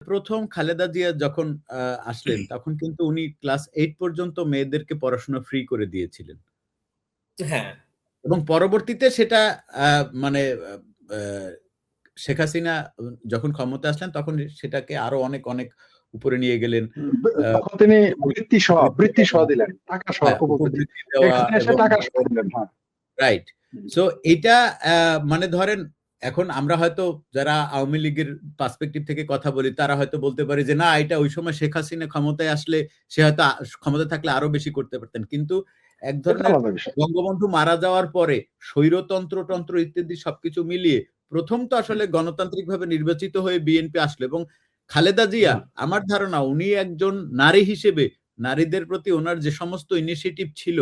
প্রথম খালেদা জিয়া যখন আসলেন তখন কিন্তু উনি ক্লাস 8 পর্যন্ত মেয়েদেরকে পড়াশোনা ফ্রি করে দিয়েছিলেন। হ্যাঁ। এবং পরবর্তীতে সেটা মানে আ শেখ হাসিনা যখন ক্ষমতায় আসলেন তখন সেটাকে আরো অনেক, অনেক উপরে নিয়ে গেলেন। তখন তিনি বৃত্তি সহ দিলেন। টাকা সহ উপবৃত্তি দেওয়া এবং টাকা সহ দিলেন। হ্যাঁ। রাইট। সো এটা মানে ধরেন এখন আমরা হয়তো যারা আওয়ামী লীগের পার্সপেক্টিভ থেকে কথা বলি তারা হয়তো বলতে পারে যে না এটা ওই সময় শেখ হাসিনা ক্ষমতায় আসলে সে হয়তো ক্ষমতায় থাকলে আরো বেশি করতে পারতেন। কিন্তু এক ধরনের বঙ্গবন্ধু মারা যাওয়ার পরে স্বৈরতন্ত্র ইত্যাদি সবকিছু মিলিয়ে প্রথম তো আসলে গণতান্ত্রিকভাবে নির্বাচিত হয়ে বিএনপি আসলো এবং খালেদা জিয়া আমার ধারণা উনি একজন নারী হিসেবে নারীদের প্রতি ওনার যে সমস্ত ইনিশিয়েটিভ ছিল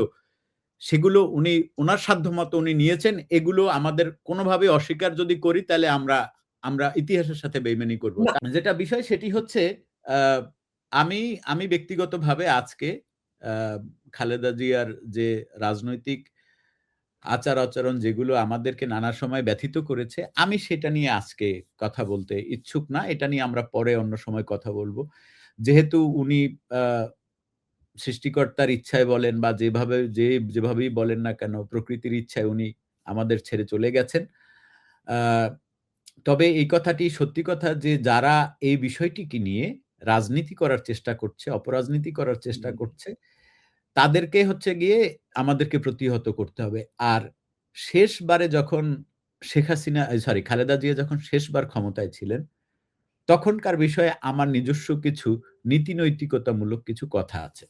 সেগুলো উনি ওনার সাধ্যমতো উনি নিয়েছেন। এগুলো আমাদের কোনোভাবে অস্বীকার যদি করি তাহলে আমরা ইতিহাসের সাথে বেইমানি করব। যেটা বিষয় সেটি হচ্ছে আমি ব্যক্তিগতভাবে আজকে খালেদা জিয়ার যে রাজনৈতিক আচার-আচরণ যেগুলো আমাদেরকে নানা সময় ব্যথিত করেছে, আমি সেটা নিয়ে আজকে কথা বলতে ইচ্ছুক না। এটা নিয়ে আমরা পরে অন্য সময় কথা বলব। যেহেতু উনি সৃষ্টিকর্তার ইচ্ছায় বলেন বা যেভাবেই বলেন না কেন প্রকৃতির ইচ্ছায় উনি আমাদের ছেড়ে চলে গেছেন। তবে এই কথাটি সত্যি কথা যে যারা এই বিষয়টিকে নিয়ে রাজনীতি করার চেষ্টা করছে, অপরাজনীতি করার চেষ্টা করছে, তাদেরকে হচ্ছে গিয়ে আমাদেরকে প্রতিহত করতে হবে। আর শেষবারে যখন খালেদা জিয়া যখন শেষবার ক্ষমতায় ছিলেন, তখনকার বিষয়ে আমার নিজস্ব কিছু নীতি-নৈতিকতামূলক কিছু কথা আছে।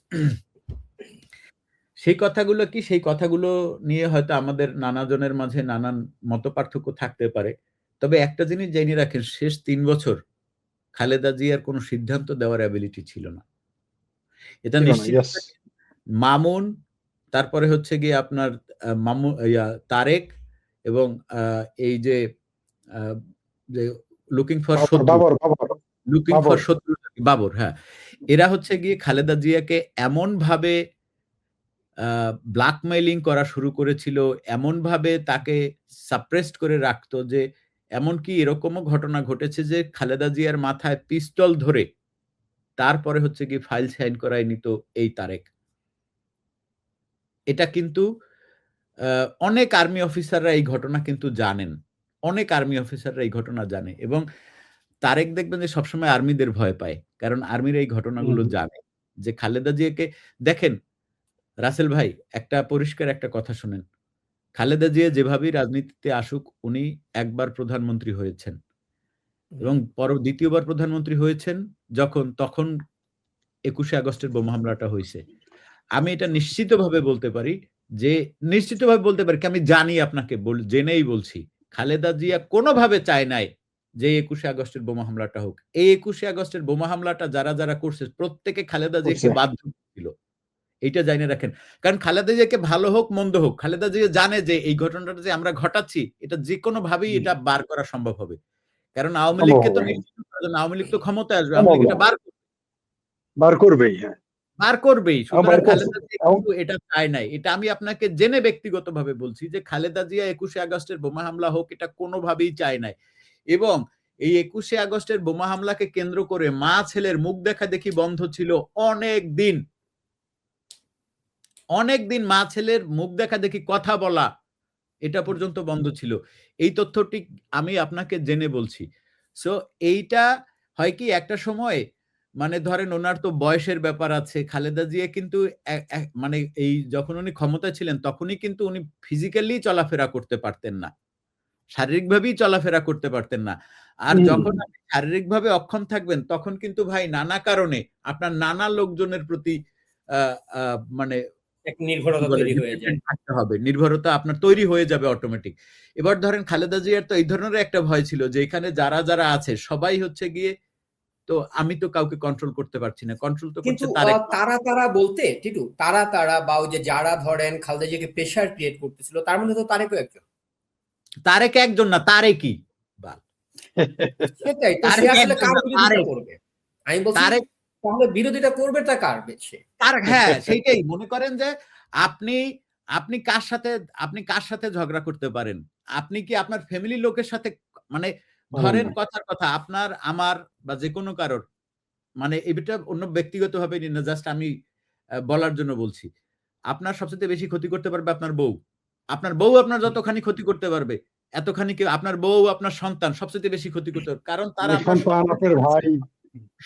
সেই কথাগুলো কি? সেই কথাগুলো নিয়ে হয়তো আমাদের নানাজনের মাঝে নানান মতপার্থক্য থাকতে পারে। তবে একটা জিনিস জেনে রাখেন, শেষ ৩ বছর খালেদা জিয়ার কোন সিদ্ধান্ত দেওয়ার এবিলিটি ছিল না। এটা নিশ্চিত মামুন, তারপরে হচ্ছে গিয়ে আপনার তারেক এবং এই যে লুকিং ফর শত্রু বাবর, হ্যাঁ। এরা হচ্ছে গিয়ে খালেদা জিয়াকে এমনভাবে ব্ল্যাকমেইলিং করা শুরু করেছিল, এমনভাবে তাকে সাপ্রেসড করে রাখতো যে এমনকি এরকমও ঘটনা ঘটেছে যে খালেদা জিয়ার মাথায় পিস্তল ধরে তারপরে হচ্ছে গিয়ে ফাইল সাইন করায় নিত এই তারেক। এটা কিন্তু অনেক আর্মি অফিসাররা এই ঘটনা কিন্তু জানেন। অনেক আর্মি অফিসাররা এই ঘটনা জানে এবং তারেক দেখবেন যে সবসময় আর্মিদের ভয় পায়। কারণ আর্মিরা এই ঘটনাগুলো জানে। যে খালেদা জিয়াকে দেখেন রাসেল ভাই পরিষ্কার একটা কথা শুনেন। খালেদা জিয়া যেভাবেই রাজনীতিতে আসুক উনি একবার প্রধানমন্ত্রী হয়েছেন। এবং দ্বিতীয়বার প্রধানমন্ত্রী হয়েছেন তখন ২১শে আগস্টের বোমা হামলাটা হইছে। আমি এটা নিশ্চিতভাবে বলতে পারি আমি জানি আপনাকে জেনেই বলছি। খালেদা জিয়া কোনোভাবে চায় নাই যে ২১শে আগস্টের বোমা হামলাটা হোক। এই ২১শে আগস্টের বোমা হামলাটা যারা করছে প্রত্যেকে খালেদা জিয়াকে বাধ্য করছিল। এইটা জাইনা রাখেন। কারণ খালেদা জিয়াকে ভালো হোক মন্দ হোক, খালেদা জিয়া জানে যে এই ঘটনাটা যে আমরা ঘটাচ্ছি এটা যেকোনোভাবেই এটা বার করা সম্ভব হবে। কারণ আওয়ামী লীগকে তো আওয়ামী লীগ তো ক্ষমতায় আসবে। আওয়ামী লীগ এটা বার করবেই। হ্যাঁ, বার করবেই। সুতরাং খালেদা জিয়া কিন্তু এটা চায় নাই। এটা আমি আপনাকে জেনে ব্যক্তিগতভাবে বলছি যে খালেদা জিয়া ২১শে আগস্টের বোমা হামলা হোক এটা কোনোভাবেই চায় নাই। এবং এই ২১শে আগস্টের বোমা হামলাকে কেন্দ্র করে মা ছেলের মুখ দেখা দেখি বন্ধ ছিল অনেক দিন। অনেকদিন মা ছেলের মুখ দেখা দেখি কথা বলা এটা পর্যন্ত বন্ধ ছিল। এই তথ্যটি আমি আপনাকে জেনে বলছি। সো এইটা হয় কি একটা সময় মানে ধরেন ওনার তো বয়সের ব্যাপার আছে। খালেদা জিয়া কিন্তু মানে এই যখন উনি ক্ষমতায় ছিলেন তখনই কিন্তু উনি ফিজিক্যালি চলাফেরা করতে পারতেন না। শারীরিকভাবেই চলাফেরা করতে পারতেন না। আর যখন আপনি শারীরিকভাবে অক্ষম থাকবেন তখন কিন্তু ভাই নানা কারণে আপনার নানা লোকজনের প্রতি মানে নির্ভরতা তৈরি হয়ে যায়। থাকতে হবে। নির্ভরতা আপনার তৈরি হয়ে যাবে অটোমেটিক। এবার ধরেন খালেদা জিয়ার তো এই ধরনের একটা ভয় ছিল যে এখানে যারা আছে সবাই হচ্ছে গিয়ে তো আমি তো কাউকে কন্ট্রোল করতে পারছি না। কন্ট্রোল তো করছে তারেক। তারা বলতে টিটু তারা বা ওই যে যারা ধরেন খালেদা জিয়াকে প্রেসার ক্রিয়েট করতেছিল তার মধ্যে তো তারেকও একজন। তারেক একজন না তারেকই। সেটাই তো সে আসলে কার বিরোধিতা করবে? আমি বলছি তাহলে বিরোধিতা করবে তা কার বেশি? হ্যাঁ সেইটাই মনে করেন যে আপনি কার সাথে ঝগড়া করতে পারেন? আপনি কি আপনার ফ্যামিলির লোকের সাথে মানে ধরেন কথার কথা আপনার আমার বা যে কোনো কারোর মানে এটা অন্য ব্যক্তিগতভাবে নিন না, জাস্ট আমি বলার জন্য বলছি। আপনার সবচেয়ে বেশি ক্ষতি করতে পারবে আপনার বউ। আপনার বউ আপনার যতখানি ক্ষতি করতে পারবে, এতখানি কেউ আপনার বউ, আপনার সন্তান সবচেয়ে বেশি ক্ষতি করতে পারবে। কারণ তারা আপনার সন্তান, আপনার ভাই,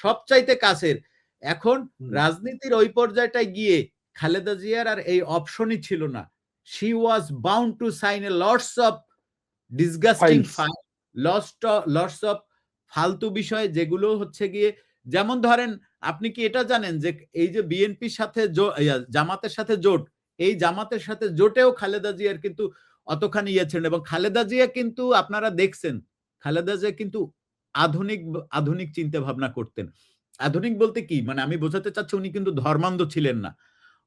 সবচাইতে কাছের। এখন হুম, রাজনীতির ওই পর্যায়টায় গিয়ে খালেদা জিয়ার আর এই অপশনই ছিল না। She was bound to sign a lots of disgusting Files. file, lots of ফালতু বিষয়, যেগুলো হচ্ছে গিয়ে, যেমন ধরেন আপনি কি এটা জানেন যে এই যে বিএনপির সাথে জামাতের সাথে জোট, এই জামাতের সাথে জোটেও খালেদা জিয়ার কিন্তু অতখানি ইয়ে ছিলেন, এবং খালেদা জিয়া কিন্তু আপনারা দেখছেন খালেদা জিয়া কিন্তু আধুনিক চিন্তা ভাবনা করতেন। আধুনিক বলতে কি মানে আমি বোঝাতে চাচ্ছি, উনি কিন্তু ধর্মান্ধ ছিলেন না।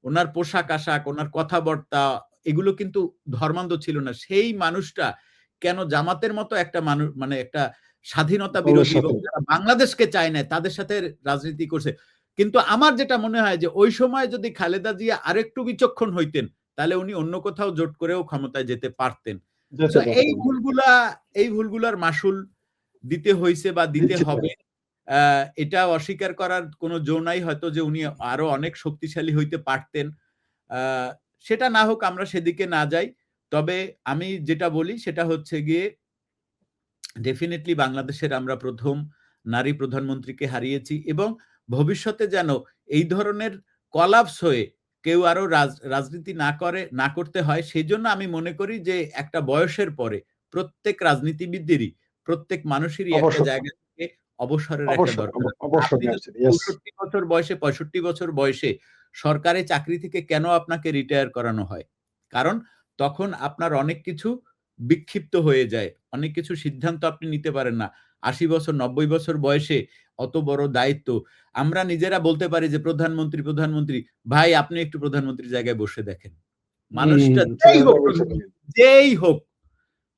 ওনার পোশাক আশাক, ওনার কথাবার্তা এগুলো কিন্তু ধর্মান্ধ ছিল না। সেই মানুষটা কেন জামাতের মতো একটা মানুষ, মানে একটা স্বাধীনতা বিরোধী এবং যারা বাংলাদেশকে চায় না তাদের সাথে রাজনীতি করছে। কিন্তু আমার যেটা মনে হয় যে ওই সময় যদি খালেদা জিয়া আরেকটু বিচক্ষণ হইতেন, তাহলে উনি অন্য কোথাও জোট করেও ক্ষমতায় যেতে পারতেন। এই ভুলগুলার মাসুল দিতে হইছে বা দিতে হবে, এটা অস্বীকার করার কোনো জো নাই। হয়তো যে উনি আরো অনেক শক্তিশালী হইতে পারতেন, সেটা না হোক, আমরা সেদিকে না যাই। তবে আমি যেটা বলি সেটা হচ্ছে গিয়ে ডেফিনেটলি বাংলাদেশের আমরা প্রথম নারী প্রধানমন্ত্রীকে হারিয়েছি, এবং ভবিষ্যতে যেন এই ধরনের কলাপস হয়ে কেউ আরো রাজনীতি না করতে হয়, সেই জন্য আমি মনে করি যে একটা বয়সের পরে প্রত্যেক রাজনীতিবিদেরই, প্রত্যেক মানুষেরই একটা জায়গা থেকে অবসরের একটা দরকার। আপনি 64 বছর বয়সে, 65 বছর বয়সে সরকারি চাকরি থেকে কেন আপনাকে রিটায়ার করানো হয়? কারণ তখন আপনার অনেক কিছু বিক্ষিপ্ত হয়ে যায়, অনেক কিছু সিদ্ধান্ত আপনি নিতে পারেন না। 80 বছর 90 বছর বয়সে অত বড় দায়িত্ব, আমরা নিজেরা বলতে পারি যে প্রধানমন্ত্রী, ভাই আপনি একটু প্রধানমন্ত্রীর জায়গায় বসে দেখেন। মানুষটা যেই হোক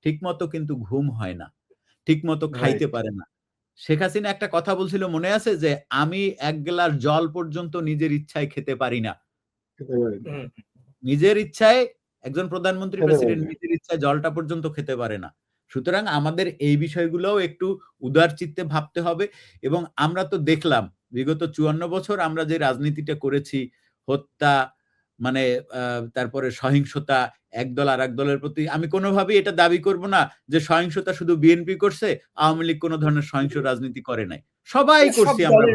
ঠিক মতো কিন্তু ঘুম হয় না, ঠিক মতো খাইতে পারে না। শেখ হাসিনা একটা কথা বলছিল মনে আছে যে আমি এক গ্লাস জল পর্যন্ত নিজের ইচ্ছায় খেতে পারি না। নিজের ইচ্ছায় একজন প্রধানমন্ত্রী, প্রেসিডেন্ট নিজের ইচ্ছায় জলটা পর্যন্ত খেতে পারে না। সুতরাং আমাদের এই বিষয়গুলোও একটু উদার চিত্তে ভাবতে হবে। এবং আমরা তো দেখলাম বিগত 54 বছর আমরা যে রাজনীতিটা করেছি, হত্যা, মানে তারপরে সহিংসতা, একদল আরেক দলের প্রতি, আমি কোনোভাবেই এটা দাবি করব না যে সহিংসতা শুধু বিএনপি করছে, আওয়ামী লীগ কোনো ধরনের সহিংস রাজনীতি করে নাই। সবাই করছি আমরা,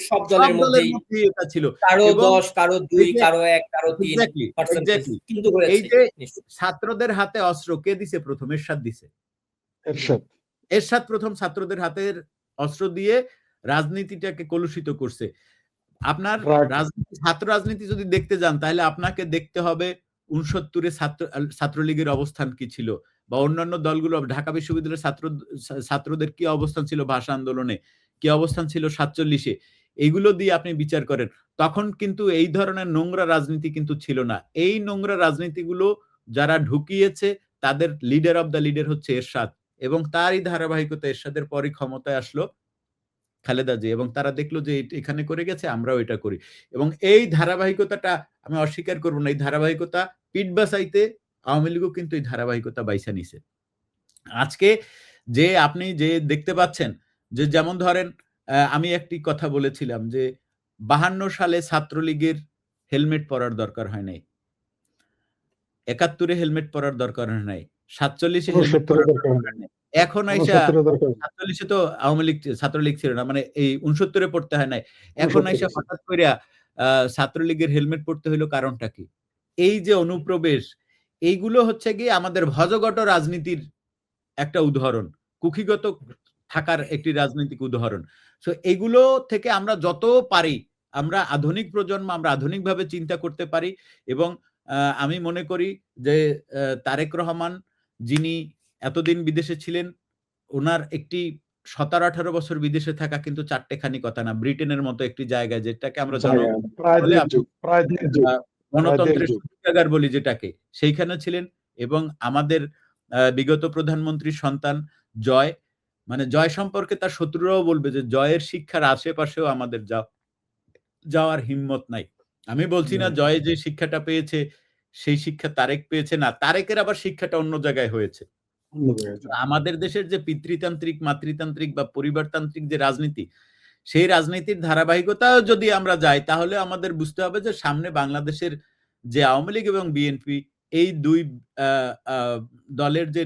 সব দলের মধ্যেই এটা ছিল। কারো 10, কারো 2, কারো 1, কারো 3 এক্স্যাক্টলি। কিন্তু এই যে ছাত্রদের হাতে অস্ত্র কে দিছে প্রথম? এরশাদ দিছে। এরশাদ প্রথম ছাত্রদের হাতের অস্ত্র দিয়ে রাজনীতিটাকে কলুষিত করছে। আপনার ছাত্র রাজনীতি যদি দেখতে যান তাহলে আপনাকে দেখতে হবে 69-এ ছাত্রলীগের অবস্থান কি ছিল, বা অন্যান্য দলগুলো, ঢাকা বিশ্ববিদ্যালয়ের ছাত্রদের কি অবস্থান ছিল ভাষা আন্দোলনে, কি অবস্থান ছিল 47-এ, এইগুলো দিয়ে আপনি বিচার করেন। তখন কিন্তু এই ধরনের নোংরা রাজনীতি কিন্তু ছিল না। এই নোংরা রাজনীতিগুলো যারা ঢুকিয়েছে তাদের লিডার অফ দ্য লিডার হচ্ছে এরশাদ, এবং তারই ধারাবাহিকতা এরশাদের পরই ক্ষমতায় আসলো খালেদা জিয়া, এবং তারা দেখলো যে এখানে করে গেছে, আমরাও এটা করি। এবং এই ধারাবাহিকতাটা আমি অস্বীকার করব না, এই ধারাবাহিকতা পিঠ বাঁচাইতে আওয়ামী লীগও কিন্তু এই ধারাবাহিকতা বাইসা নিছে। আজকে যে আপনি যে দেখতে পাচ্ছেন যে, যেমন ধরেন আমি একটি কথা বলেছিলাম যে 52 সালে ছাত্রলীগের হেলমেট পরার দরকার হয় নাই, 71-এ হেলমেট পরার দরকার হয় নাই, 47-এ হেলমেট পরার দরকার হয় নাই। এখন আইসা 47-এ তো আওয়ামী লীগ ছাত্রলীগ ছিল না, মানে এই 69-এ পড়তে হয় নাই। এখন আইসা হঠাৎ কইরা ছাত্রলীগের হেলমেট পড়তে হইলো, কারণটা কি? এই যে অনুপ্রবেশ, এইগুলো হচ্ছে গিয়ে আমাদের ভজঘট রাজনীতির একটা উদাহরণ, কুক্ষিগত থাকার একটি রাজনৈতিক উদাহরণ। সো এগুলো থেকে আমরা যত পারি, আমরা আধুনিক প্রজন্ম, আমরা আধুনিকভাবে চিন্তা করতে পারি। এবং আমি মনে করি যে তারেক রহমান যিনি এতদিন বিদেশে ছিলেন, ওনার একটি 17-18 বছর বিদেশে থাকা কিন্তু চারটেখানি কথা না। ব্রিটেনের মতো একটি জায়গায়, যেটাকে আমরা গণতন্ত্রের সূত্রাগার বলি যেটাকে, সেইখানে ছিলেন। এবং আমাদের বিগত প্রধানমন্ত্রীর সন্তান জয়, মানে জয় সম্পর্কে তার শত্রুরাও বলবে যে জয়ের শিক্ষার আশেপাশেও আমাদের যাওয়ার হিম্মত নাই। আমি বলছি না জয় যে শিক্ষাটা পেয়েছে সেই শিক্ষা তারেক পেয়েছে না, তারেকের আবার শিক্ষাটা অন্য জায়গায় হয়েছে। আমাদের দেশের যে পিতৃতান্ত্রিক, মাতৃতান্ত্রিক বা পরিবারতান্ত্রিক যে রাজনীতি, সেই রাজনীতির ধারাবাহিকতাও যদি আমরা যাই, তাহলে আমাদের বুঝতে হবে যে সামনে বাংলাদেশের যে আওয়ামী লীগ এবং বিএনপি, এই দুই দলের যে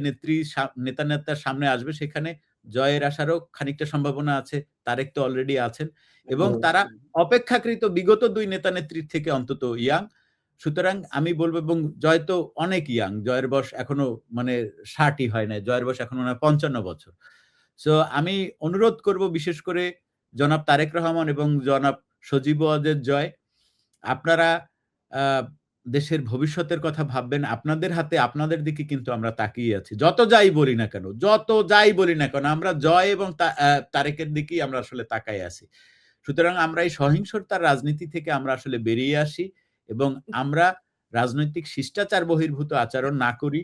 নেতার সামনে আসবে, সেখানে জয়ের আসারও খানিকটা সম্ভাবনা আছে। তারেক তো অলরেডি আছেন, এবং তারা অপেক্ষাকৃত বিগত দুই নেতা নেত্রীর থেকে অন্তত ইয়াং। সুতরাং আমি বলবো, এবং জয় তো অনেক ইয়াং, জয়ের বয়স এখনো মানে 60ই হয় নাই, জয়ের বয়স এখনো 55 বছর। সো আমি অনুরোধ করব বিশেষ করে জনাব তারেক রহমান এবং জনাব সজীব ওয়াজেদ জয়, আপনারা দেশের ভবিষ্যতের কথা ভাববেন। আপনাদের হাতে, আপনাদের দিকে কিন্তু আমরা তাকিয়ে আছি। যত যাই বলি না কেন, আমরা জয় এবং তারেকের দিকেই আমরা আসলে তাকাই আছি। সুতরাং আমরা এই সহিংসতার রাজনীতি থেকে আমরা আসলে বেরিয়ে আসি, এবং আমরা রাজনৈতিক শিষ্টাচার বহির্ভূত আচরণ না করি।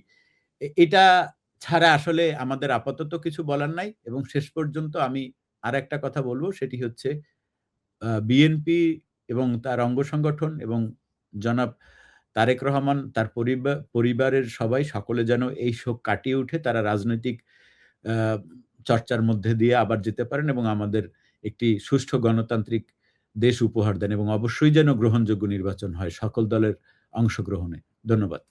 এটা ছাড়া আসলে আমাদের আপাতত কিছু বলার নাই। এবং শেষ পর্যন্ত আমি আর একটা কথা বলবো, সেটি হচ্ছে বিএনপি এবং তার অঙ্গ সংগঠন এবং জনাব তারেক রহমান, তার পরিবারের সবাই, সকলে যেন এই শোক কাটিয়ে উঠে তারা রাজনৈতিক চর্চার মধ্যে দিয়ে আবার যেতে পারেন এবং আমাদের একটি সুষ্ঠু গণতান্ত্রিক দেশ উপহার দেন, এবং অবশ্যই যেন গ্রহণযোগ্য নির্বাচন হয় সকল দলের অংশগ্রহণে। ধন্যবাদ।